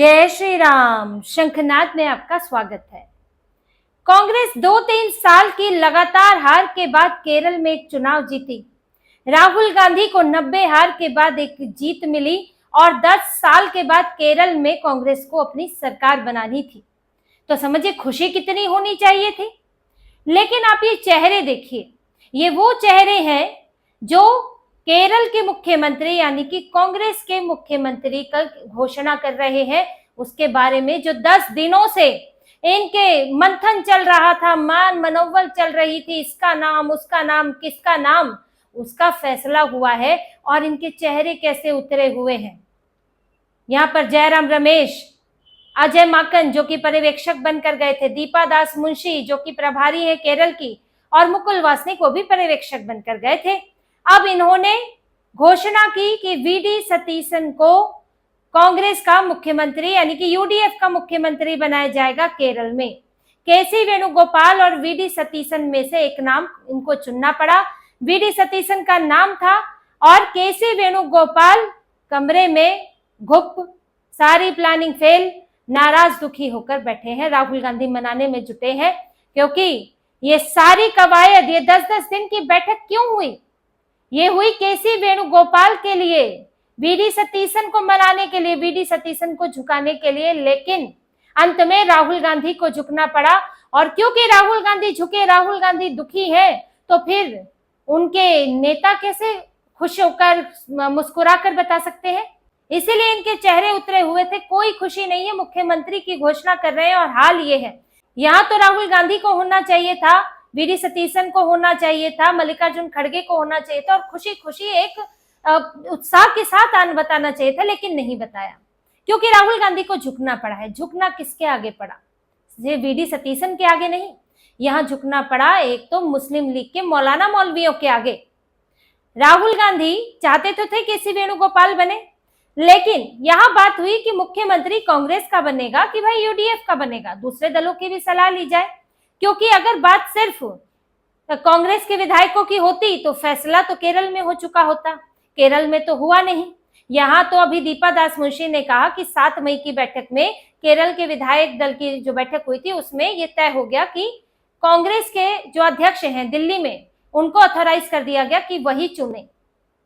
जय श्री राम। शंखनाद में आपका स्वागत है। कांग्रेस 2-3 साल की लगातार हार के बाद केरल में एक चुनाव जीती। राहुल गांधी को 90 हार के बाद एक जीत मिली और 10 साल के बाद केरल में कांग्रेस को अपनी सरकार बनानी थी। तो समझिए खुशी कितनी होनी चाहिए थी। लेकिन आप ये चेहरे देखिए, ये वो चेहरे हैं जो केरल के मुख्यमंत्री यानी कि कांग्रेस के मुख्यमंत्री का घोषणा कर रहे हैं उसके बारे में जो 10 दिनों से इनके मंथन चल रहा था, मनोबल चल रही थी, इसका नाम उसका नाम किसका नाम, उसका फैसला हुआ है और इनके चेहरे कैसे उतरे हुए हैं। यहाँ पर जयराम रमेश, अजय माकन जो कि पर्यवेक्षक बनकर गए थे, दीपा दास मुंशी जो कि प्रभारी है केरल की, और मुकुल वासनिक वो भी पर्यवेक्षक बनकर गए थे। अब इन्होंने घोषणा की कि वीडी सतीसन को कांग्रेस का मुख्यमंत्री यानी कि यूडीएफ का मुख्यमंत्री बनाया जाएगा केरल में। केसी वेणुगोपाल और वीडी सतीसन में से एक नाम इनको चुनना पड़ा। वीडी सतीसन का नाम था और केसी वेणुगोपाल कमरे में घुप, सारी प्लानिंग फेल, नाराज दुखी होकर बैठे हैं, राहुल गांधी मनाने में जुटे हैं। क्योंकि ये सारी कवायद, ये 10-10 दिन की बैठक क्यों हुई? ये हुई केसी वेणुगोपाल के लिए, वीडी सतीसन को मनाने के लिए, वीडी सतीसन को झुकाने के लिए। लेकिन अंत में राहुल गांधी को झुकना पड़ा और क्योंकि राहुल गांधी झुके, राहुल गांधी दुखी है, तो फिर उनके नेता कैसे खुश होकर मुस्कुराकर बता सकते हैं? इसीलिए इनके चेहरे उतरे हुए थे, कोई खुशी नहीं है, मुख्यमंत्री की घोषणा कर रहे हैं। और हाल ये है, यहाँ तो राहुल गांधी को होना चाहिए था, वीडी सतीसन को होना चाहिए था, मल्लिकार्जुन खड़गे को होना चाहिए था और खुशी खुशी एक उत्साह के साथ बताना चाहिए था, लेकिन नहीं बताया क्योंकि राहुल गांधी को झुकना पड़ा है। झुकना किसके आगे पड़ा? ये वीडी सतीसन के आगे नहीं, यहाँ झुकना पड़ा एक तो मुस्लिम लीग के मौलाना मौलवियों के आगे। राहुल गांधी चाहते तो थे केसी वेणुगोपाल बने, लेकिन यहाँ बात हुई कि मुख्यमंत्री कांग्रेस का बनेगा कि भाई यूडीएफ का बनेगा, दूसरे दलों की भी सलाह ली जाए। क्योंकि अगर बात सिर्फ कांग्रेस के विधायकों की होती तो फैसला तो केरल में हो चुका होता, केरल में तो हुआ नहीं। यहाँ तो अभी दीपा दास मुंशी ने कहा कि 7 मई की बैठक में, केरल के विधायक दल की जो बैठक हुई थी उसमें ये तय हो गया कि कांग्रेस के जो अध्यक्ष हैं दिल्ली में, उनको ऑथोराइज कर दिया गया कि वही चुने।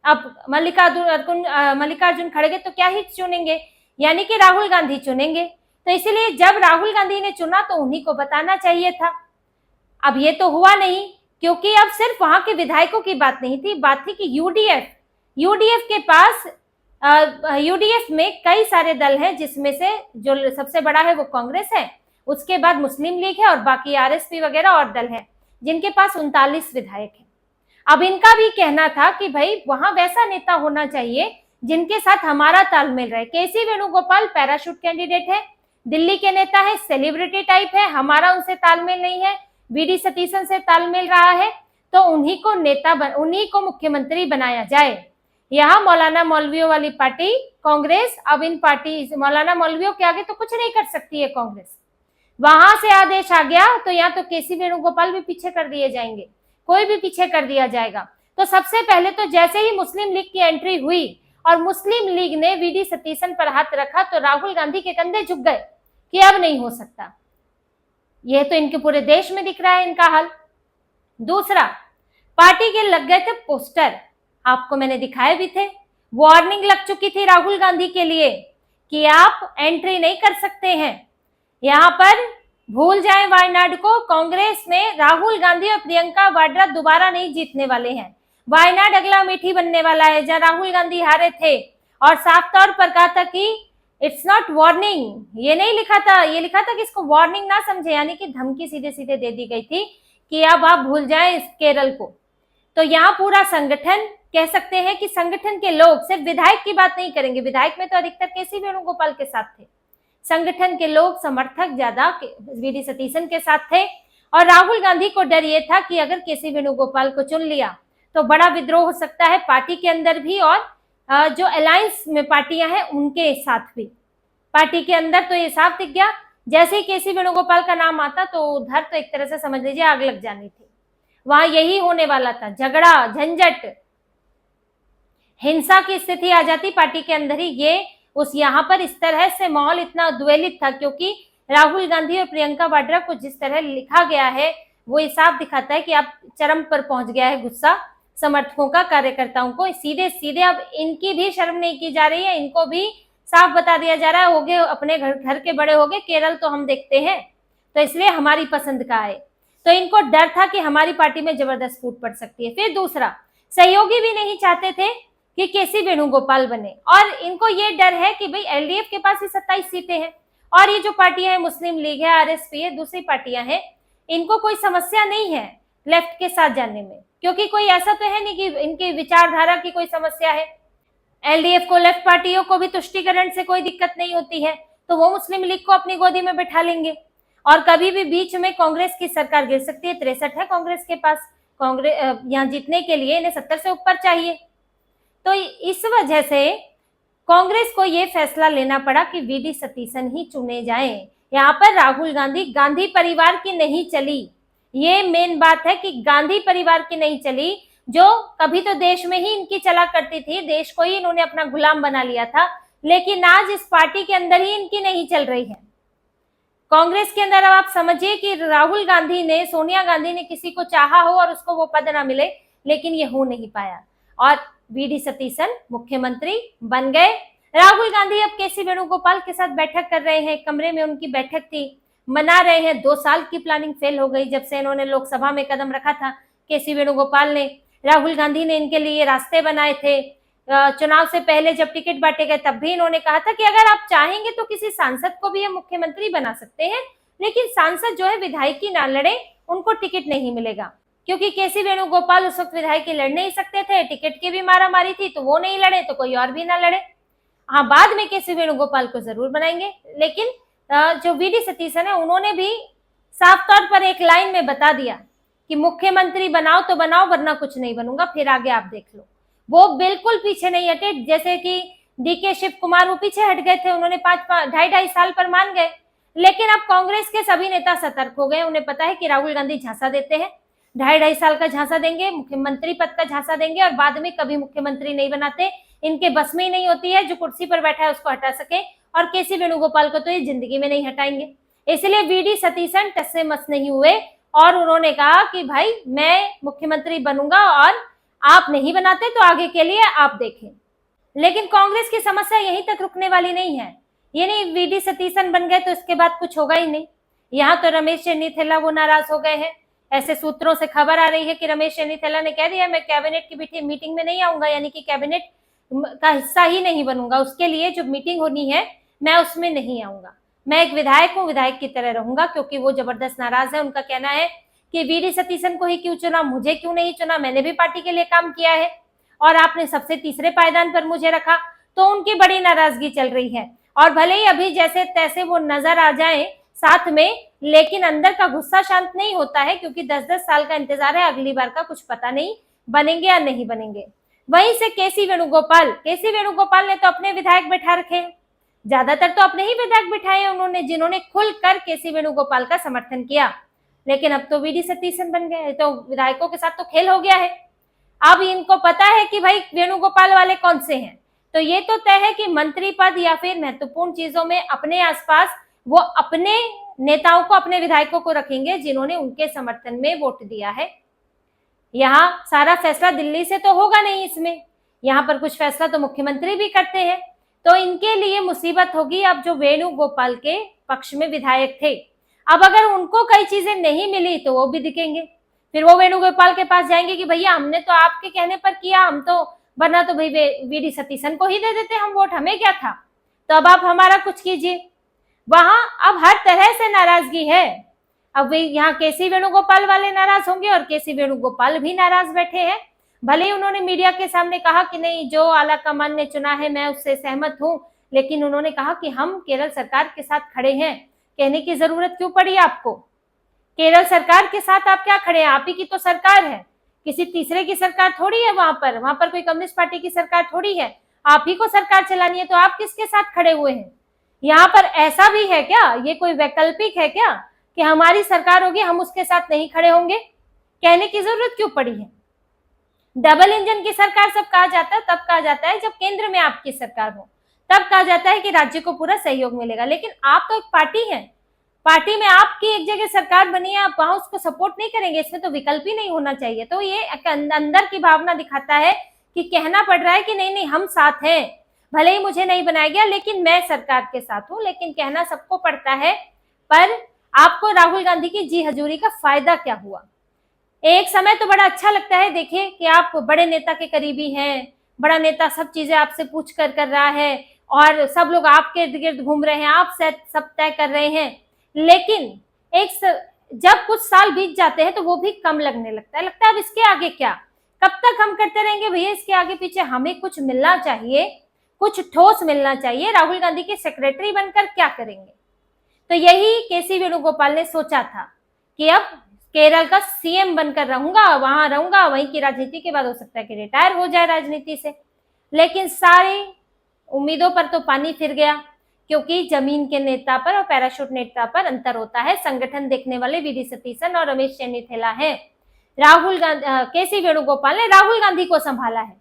अब मल्लिकार्जुन खड़गे तो क्या ही चुनेंगे, यानी कि राहुल गांधी चुनेंगे। तो इसीलिए जब राहुल गांधी ने चुना तो उन्हीं को बताना चाहिए था। अब ये तो हुआ नहीं, क्योंकि अब सिर्फ वहां के विधायकों की बात नहीं थी, बात थी कि यूडीएफ के पास, यूडीएफ में कई सारे दल हैं, जिसमें से जो सबसे बड़ा है वो कांग्रेस है, उसके बाद मुस्लिम लीग है और बाकी आरएसपी वगैरह और दल है जिनके पास 39 विधायक हैं। अब इनका भी कहना था कि भाई वहां वैसा नेता होना चाहिए जिनके साथ हमारा तालमेल रहे। केसी वेणुगोपाल पैराशूट कैंडिडेट है, दिल्ली के नेता है, सेलिब्रिटी टाइप है, हमारा उनसे तालमेल नहीं है, वीडी सतीसन से तालमेल रहा है, तो उन्हीं को उन्हीं को मुख्यमंत्री बनाया जाए। यहाँ मौलाना मौलवियों वाली पार्टी कांग्रेस, अब इन पार्टी मौलाना मौलवियों के आगे तो कुछ नहीं कर सकती है कांग्रेस। वहां से आदेश आ गया तो यहाँ तो केसी वेणुगोपाल भी पीछे कर दिए जाएंगे, कोई भी पीछे कर दिया जाएगा। तो सबसे पहले तो जैसे ही मुस्लिम लीग की एंट्री हुई और मुस्लिम लीग ने वीडी सतीसन पर हाथ रखा तो राहुल गांधी के कंधे झुक गए कि अब नहीं हो सकता। यह तो इनके पूरे देश में दिख रहा है इनका हाल। दूसरा, पार्टी के लग गए थे पोस्टर, आपको मैंने दिखाए भी थे। वार्निंग लग चुकी थी राहुल गांधी के लिए कि आप एंट्री नहीं कर सकते हैं, यहाँ पर भूल जाएं वायनाड को। कांग्रेस में राहुल गांधी और प्रियंका वाड्रा दोबारा नहीं जीतने वाले हैं। वायनाड अगला अमेठी बनने वाला है जहां राहुल गांधी हारे थे और साफ तौर पर कहा था कि इट्स नॉट वार्निंग, ये नहीं लिखा था, ये लिखा था कि इसको वार्निंग ना समझे, यानी कि धमकी सीधे सीधे दे दी गई थी कि अब आप भूल जाएं इस केरल को। तो यहाँ पूरा संगठन, कह सकते हैं कि संगठन के लोग, सिर्फ विधायक की बात नहीं करेंगे, विधायक में तो अधिकतर केसी वेणुगोपाल के साथ थे, संगठन के लोग, समर्थक ज्यादा वीडी सतीसन के साथ थे। और राहुल गांधी को डर ये था कि अगर केसी वेणुगोपाल को चुन लिया तो बड़ा विद्रोह हो सकता है पार्टी के अंदर भी और जो अलायंस में पार्टियां हैं उनके साथ भी। पार्टी के अंदर तो ये साफ दिख गया, जैसे ही केसी वेणुगोपाल का नाम आता तो उधर तो एक तरह से समझ लीजिए आग लग जानी थी। वहां यही होने वाला था, झगड़ा, झंझट, हिंसा की स्थिति आ जाती पार्टी के अंदर ही। ये उस यहाँ पर इस तरह से माहौल इतना उद्वेलित था, क्योंकि राहुल गांधी और प्रियंका वाड्रा को जिस तरह लिखा गया है वो ये साफ दिखाता है कि अब चरम पर पहुंच गया है गुस्सा समर्थकों का, कार्यकर्ताओं को। सीधे सीधे अब इनकी भी शर्म नहीं की जा रही है, इनको भी साफ बता दिया जा रहा है, होगे अपने घर के बड़े होगे, केरल तो हम देखते हैं, तो इसलिए हमारी पसंद का है। तो इनको डर था कि हमारी पार्टी में जबरदस्त फूट पड़ सकती है। फिर दूसरा, सहयोगी भी नहीं चाहते थे कि केसी वेणुगोपाल बने, और इनको ये डर है कि भाई एलडीएफ के पास ही 27 सीटें हैं, और ये जो पार्टियां हैं, मुस्लिम लीग है, आरएसपी है, दूसरी पार्टियां हैं, इनको कोई समस्या नहीं है लेफ्ट के साथ जाने में, क्योंकि कोई ऐसा तो है नहीं कि इनकी विचारधारा की कोई समस्या है। एलडीएफ को, लेफ्ट पार्टियों को भी तुष्टीकरण से कोई दिक्कत नहीं होती है, तो वो मुस्लिम लीग को अपनी गोदी में बैठा लेंगे, और कभी भी बीच में कांग्रेस की सरकार गिर सकती है। 63 है कांग्रेस के पास, कांग्रेस यहाँ जीतने के लिए इन्हें 70 से ऊपर चाहिए। तो इस वजह से कांग्रेस को यह फैसला लेना पड़ा कि वीडी सतीशन ही चुने जाएं। यहाँ पर राहुल गांधी, गांधी परिवार की नहीं चली, ये मेन बात है कि गांधी परिवार की नहीं चली, जो कभी तो देश में ही इनकी चला करती थी, देश को ही इन्होंने अपना गुलाम बना लिया था, लेकिन आज इस पार्टी के अंदर ही इनकी नहीं चल रही है। कांग्रेस के अंदर अब आप समझिए कि राहुल गांधी ने, सोनिया गांधी ने किसी को चाहा हो और उसको वो पद ना मिले, लेकिन ये हो नहीं पाया, और वीडी सतीशन मुख्यमंत्री बन गए। राहुल गांधी अब केसी वेणुगोपाल के साथ बैठक कर रहे हैं, कमरे में उनकी बैठक थी, मना रहे हैं। 2 साल की प्लानिंग फेल हो गई जब से इन्होंने लोकसभा में कदम रखा था। केसी वेणुगोपाल ने, राहुल गांधी ने इनके लिए रास्ते बनाए थे। चुनाव से पहले जब टिकट बांटे गए तब भी इन्होंने कहा था कि अगर आप चाहेंगे तो किसी सांसद को भी हम मुख्यमंत्री बना सकते हैं, लेकिन सांसद जो है विधायकी ना लड़े, उनको टिकट नहीं मिलेगा, क्योंकि केसी वेणुगोपाल उस वक्त विधायकी लड़ नहीं सकते थे, टिकट की भी मारामारी थी, तो वो नहीं लड़े तो कोई और भी ना लड़े। हाँ, बाद में केसी वेणुगोपाल को जरूर बनाएंगे, लेकिन जो वीडी सतीशन है उन्होंने भी साफ तौर पर एक लाइन में बता दिया कि मुख्यमंत्री बनाओ तो बनाओ, वरना कुछ नहीं बनूंगा, फिर आगे आप देख लो। वो बिल्कुल पीछे नहीं हटे, जैसे कि डीके शिव कुमार वो पीछे हट गए थे, उन्होंने 2.5 साल पर मान गए, लेकिन अब कांग्रेस के सभी नेता सतर्क हो गए। उन्हें पता है कि राहुल गांधी झांसा देते हैं, 2.5 साल का झांसा देंगे, मुख्यमंत्री पद का झांसा देंगे, और बाद में कभी मुख्यमंत्री नहीं बनाते, इनके बस में ही नहीं होती है जो कुर्सी पर बैठा है उसको हटा सके, और केसी वेणुगोपाल को तो ये जिंदगी में नहीं हटाएंगे। इसलिए वीडी सतीशन टस से मस नहीं हुए, और उन्होंने कहा कि भाई मैं मुख्यमंत्री बनूंगा, और आप नहीं बनाते तो आगे के लिए आप देखें। लेकिन कांग्रेस की समस्या यहीं तक रुकने वाली नहीं है। ये नहीं वीडी सतीशन बन गए तो इसके बाद कुछ होगा ही नहीं। यहाँ तो रमेश चन्नीथैला वो नाराज हो गए हैं। ऐसे सूत्रों से खबर आ रही है कि रमेश चन्नीथैला ने कह दिया मैं कैबिनेट की मीटिंग में नहीं आऊंगा, यानी कि कैबिनेट का हिस्सा ही नहीं बनूंगा, उसके लिए जो मीटिंग होनी है मैं उसमें नहीं आऊंगा, मैं एक विधायक हूँ, विधायक की तरह रहूंगा, क्योंकि वो जबरदस्त नाराज है। उनका कहना है कि वीडी सतीशन को ही क्यों चुना, मुझे क्यों नहीं चुना, मैंने भी पार्टी के लिए काम किया है और आपने सबसे तीसरे पायदान पर मुझे रखा। तो उनकी बड़ी नाराजगी चल रही है, और भले ही अभी जैसे तैसे वो नजर आ जाए साथ में, लेकिन अंदर का गुस्सा शांत नहीं होता है, क्योंकि 10-10 साल का इंतजार है, अगली बार का कुछ पता नहीं बनेंगे या नहीं बनेंगे। वहीं से केसी वेणुगोपाल ने तो अपने विधायक बैठा रखे हैं, ज्यादातर तो अपने ही विधायक बिठाए उन्होंने, जिन्होंने खुलकर केसी वेणुगोपाल का समर्थन किया। लेकिन अब तो वीडी सतीशन बन गए, तो विधायकों के साथ तो खेल हो गया है। अब इनको पता है कि भाई वेणुगोपाल वाले कौन से हैं, तो ये तो तय है कि मंत्री पद या फिर महत्वपूर्ण चीजों में अपने आसपास वो अपने नेताओं को, अपने विधायकों को रखेंगे जिन्होंने उनके समर्थन में वोट दिया है। यहाँ सारा फैसला दिल्ली से तो होगा नहीं, इसमें यहाँ पर कुछ फैसला तो मुख्यमंत्री भी करते हैं, तो इनके लिए मुसीबत होगी। अब जो वेणुगोपाल के पक्ष में विधायक थे, अब अगर उनको कई चीजें नहीं मिली तो वो भी दिखेंगे, फिर वो वेणुगोपाल के पास जाएंगे कि भैया हमने तो आपके कहने पर किया, हम तो वरना तो भाई वीडी सतीशन को ही दे देते हम वोट, हमें क्या था, तो अब आप हमारा कुछ कीजिए। वहां अब हर तरह से नाराजगी है। अब वे यहाँ केसी वेणुगोपाल वाले नाराज होंगे और केसी वेणुगोपाल भी नाराज बैठे हैं। भले ही उन्होंने मीडिया के सामने कहा कि नहीं, जो आला कमान ने चुना है मैं उससे सहमत हूं, लेकिन उन्होंने कहा कि हम केरल सरकार के साथ खड़े हैं। कहने की जरूरत क्यों पड़ी आपको, केरल सरकार के साथ आप क्या खड़े हैं, आप ही की तो सरकार है, किसी तीसरे की सरकार थोड़ी है। वहां पर कोई कम्युनिस्ट पार्टी की सरकार थोड़ी है, आप ही को सरकार चलानी है, तो आप किसके साथ खड़े हुए हैं। यहाँ पर ऐसा भी है क्या, ये कोई वैकल्पिक है क्या कि हमारी सरकार होगी हम उसके साथ नहीं खड़े होंगे, कहने की जरूरत क्यों पड़ी है। डबल इंजन की सरकार सब कहा जाता है, तब कहा जाता है जब केंद्र में आपकी सरकार हो, तब कहा जाता है कि राज्य को पूरा सहयोग मिलेगा। लेकिन आप तो एक पार्टी है, पार्टी में आपकी एक जगह सरकार बनी है, आप वहां उसको सपोर्ट नहीं करेंगे, इसमें तो विकल्प ही नहीं होना चाहिए। तो ये अंदर की भावना दिखाता है कि कहना पड़ रहा है कि नहीं नहीं हम साथ हैं, भले ही मुझे नहीं बनाया गया लेकिन मैं सरकार के साथ हूं। लेकिन कहना सबको पड़ता है, पर आपको राहुल गांधी की जी हजूरी का फायदा क्या हुआ? एक समय तो बड़ा अच्छा लगता है, देखिए कि आप बड़े नेता के करीबी हैं, बड़ा नेता सब चीजें आपसे पूछ कर रहा है और सब लोग आपके इर्द गिर्द घूम रहे हैं, आप सब तय कर रहे हैं। लेकिन जब कुछ साल बीत जाते हैं तो वो भी कम लगने लगता है, लगता है अब इसके आगे क्या, कब तक हम करते रहेंगे भैया, इसके आगे पीछे हमें कुछ मिलना चाहिए, कुछ ठोस मिलना चाहिए। राहुल गांधी के सेक्रेटरी बनकर क्या करेंगे? तो यही केसी वेणुगोपाल ने सोचा था कि अब केरल का सीएम बनकर रहूंगा, वहां रहूंगा, वहीं की राजनीति के बाद हो सकता है कि रिटायर हो जाए राजनीति से। लेकिन सारी उम्मीदों पर तो पानी फिर गया, क्योंकि जमीन के नेता पर और पैराशूट नेता पर अंतर होता है। संगठन देखने वाले वी.डी. सतीशन और रमेश चन्नीथैला है। राहुल गांधी, केसी वेणुगोपाल ने राहुल गांधी को संभाला है,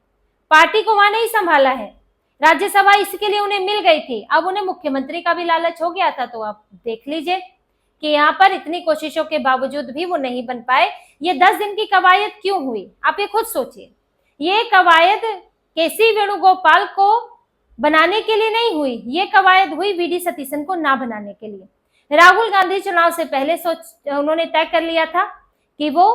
पार्टी को वहां नहीं संभाला है। राज्यसभा इसके लिए उन्हें मिल गई थी, अब उन्हें मुख्यमंत्री का भी लालच हो गया था। तो आप देख लीजिए कि यहाँ पर इतनी कोशिशों के बावजूद भी वो नहीं बन पाए। ये 10 दिन की कवायद क्यों हुई, आप ये खुद सोचिए। ये कवायद केसी वेणुगोपाल को बनाने के लिए नहीं हुई, ये कवायद हुई वी.डी. सतीशन को ना बनाने के लिए। राहुल गांधी चुनाव से पहले उन्होंने तय कर लिया था कि वो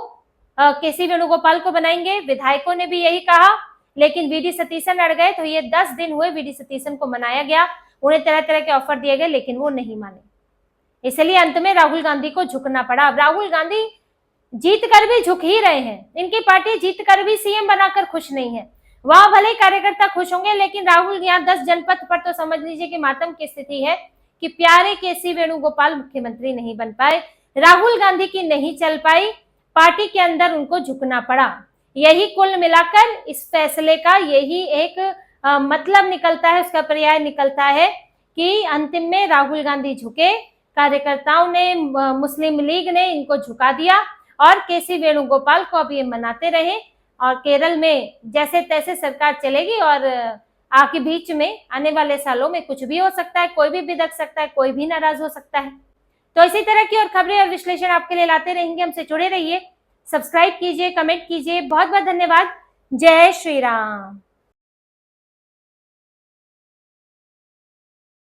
केसी वेणुगोपाल को बनाएंगे, विधायकों ने भी यही कहा, लेकिन वी.डी. सतीशन अड़ गए। तो ये 10 दिन हुए, वी.डी. सतीशन को मनाया गया, उन्हें तरह तरह के ऑफर दिए गए, लेकिन वो नहीं माने। इसलिए अंत में राहुल गांधी को झुकना पड़ा। अब राहुल गांधी जीत कर भी झुक ही रहे हैं, इनकी पार्टी जीत कर भी सीएम बनाकर खुश नहीं है। वहां भले कार्यकर्ता खुश होंगे, लेकिन राहुल यहाँ 10 जनपद पर तो समझ लीजिए कि मातम की स्थिति है कि प्यारे केसी वेणुगोपाल मुख्यमंत्री नहीं बन पाए, राहुल गांधी की नहीं चल पाई, पार्टी के अंदर उनको झुकना पड़ा। यही कुल मिलाकर इस फैसले का यही एक मतलब निकलता है, उसका पर्याय निकलता है कि अंतिम में राहुल गांधी झुके, कार्यकर्ताओं ने, मुस्लिम लीग ने इनको झुका दिया और केसी वेणुगोपाल को अब ये मनाते रहे। और केरल में जैसे तैसे सरकार चलेगी और आगे बीच में आने वाले सालों में कुछ भी हो सकता है, कोई भी बिदक सकता है, कोई भी नाराज हो सकता है। तो इसी तरह की और खबरें और विश्लेषण आपके लिए लाते रहेंगे, हमसे जुड़े रहिए, सब्सक्राइब कीजिए, कमेंट कीजिए। बहुत बहुत धन्यवाद। जय श्री राम।